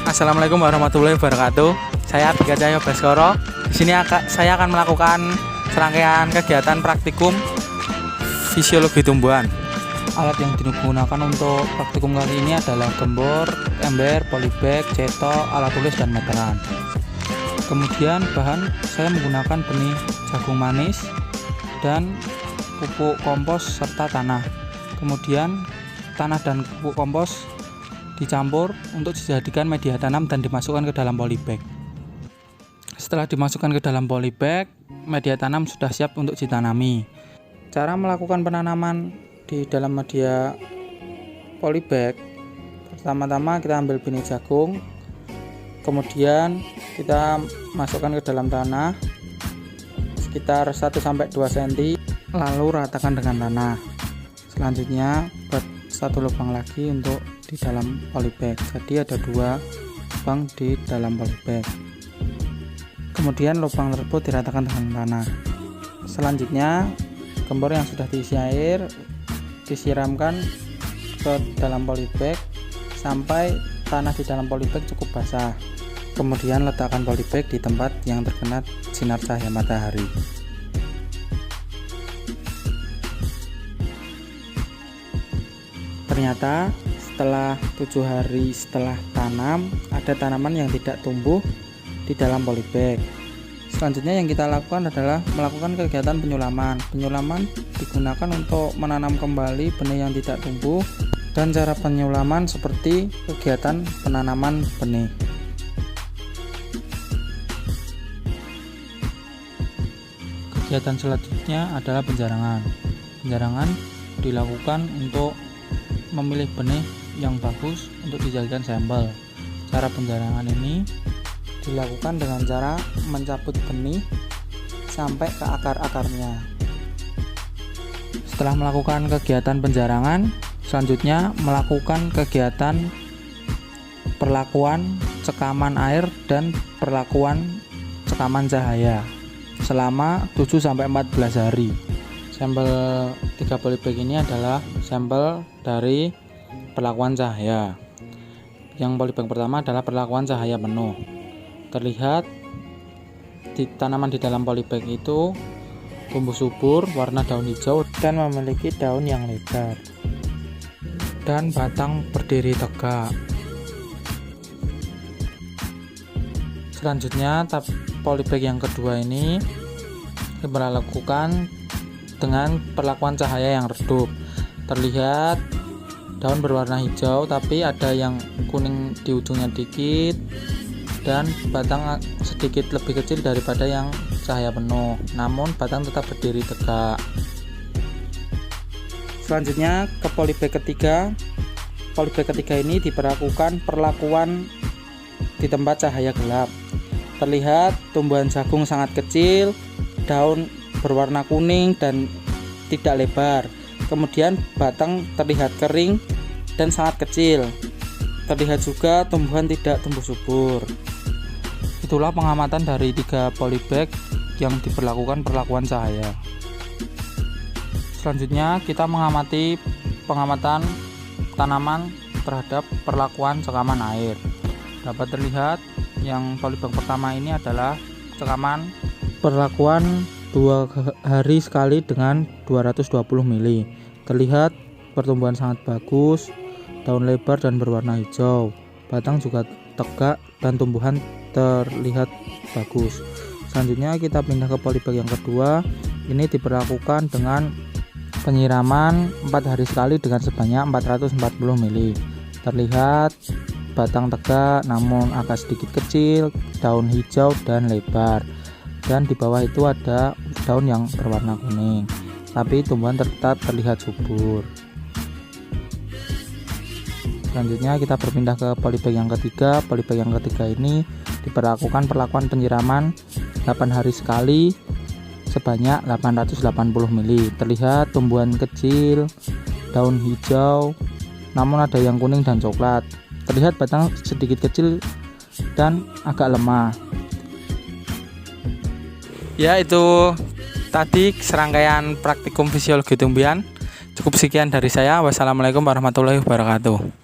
Assalamualaikum warahmatullahi wabarakatuh. Saya Abdika Cahyo Baskoro. Di sini saya akan melakukan serangkaian kegiatan praktikum fisiologi tumbuhan. Alat yang digunakan untuk praktikum kali ini adalah gembor, ember, polybag, cetok, alat tulis, dan meteran. Kemudian bahan saya menggunakan benih jagung manis dan pupuk kompos serta tanah. Kemudian tanah dan pupuk kompos dicampur untuk dijadikan media tanam dan dimasukkan ke dalam polybag. Setelah dimasukkan ke dalam polybag, media tanam sudah siap untuk ditanami. Cara melakukan penanaman di dalam media polybag, pertama-tama kita ambil benih jagung, kemudian kita masukkan ke dalam tanah sekitar 1-2 cm, lalu ratakan dengan tanah. Selanjutnya buat satu lubang lagi untuk di dalam polybag, jadi ada 2 lubang di dalam polybag. Kemudian lubang tersebut diratakan dengan tanah. Selanjutnya gembor yang sudah diisi air disiramkan ke dalam polybag sampai tanah di dalam polybag cukup basah. Kemudian letakkan polybag di tempat yang terkena sinar cahaya matahari. Ternyata setelah 7 hari setelah tanam, ada tanaman yang tidak tumbuh di dalam polybag. Selanjutnya yang kita lakukan adalah melakukan kegiatan penyulaman. Penyulaman digunakan untuk menanam kembali benih yang tidak tumbuh, dan cara penyulaman seperti kegiatan penanaman benih. Kegiatan selanjutnya adalah penjarangan. Penjarangan dilakukan untuk memilih benih yang bagus untuk dijadikan sampel. Cara penjarangan ini dilakukan dengan cara mencabut benih sampai ke akar-akarnya. Setelah melakukan kegiatan penjarangan, selanjutnya melakukan kegiatan perlakuan cekaman air dan perlakuan cekaman cahaya selama 7-14 hari. Sampel 3 polybag ini adalah sampel dari perlakuan cahaya. Yang polybag pertama adalah perlakuan cahaya penuh. Terlihat di tanaman di dalam polybag itu tumbuh subur, warna daun hijau, dan memiliki daun yang lebar dan batang berdiri tegak. Selanjutnya polybag yang kedua ini dilakukan dengan perlakuan cahaya yang redup. Terlihat daun berwarna hijau tapi ada yang kuning di ujungnya dikit, dan batang sedikit lebih kecil daripada yang cahaya penuh, namun batang tetap berdiri tegak. Selanjutnya ke polybag ketiga. Polybag ketiga ini diberlakukan perlakuan di tempat cahaya gelap. Terlihat tumbuhan jagung sangat kecil, daun berwarna kuning dan tidak lebar. Kemudian batang terlihat kering dan sangat kecil. Terlihat juga tumbuhan tidak tumbuh subur. Itulah pengamatan dari 3 polybag yang diberlakukan perlakuan cahaya. Selanjutnya kita mengamati pengamatan tanaman terhadap perlakuan cekaman air. Dapat terlihat yang polybag pertama ini adalah cekaman perlakuan 2 hari sekali dengan 220 ml. Terlihat pertumbuhan sangat bagus, daun lebar dan berwarna hijau, batang juga tegak dan tumbuhan terlihat bagus. Selanjutnya kita pindah ke polybag yang kedua. Ini diberlakukan dengan penyiraman 4 hari sekali dengan sebanyak 440 ml. Terlihat batang tegak namun agak sedikit kecil, daun hijau dan lebar, dan di bawah itu ada daun yang berwarna kuning, tapi tumbuhan tetap terlihat subur. Selanjutnya kita berpindah ke polybag yang ketiga. Polybag yang ketiga ini diberlakukan perlakuan penyiraman 8 hari sekali sebanyak 880 ml. Terlihat tumbuhan kecil, daun hijau, namun ada yang kuning dan coklat. Terlihat batang sedikit kecil dan agak lemah. Ya, itu tadi serangkaian praktikum fisiologi tumbuhan. Cukup sekian dari saya. Wassalamualaikum warahmatullahi wabarakatuh.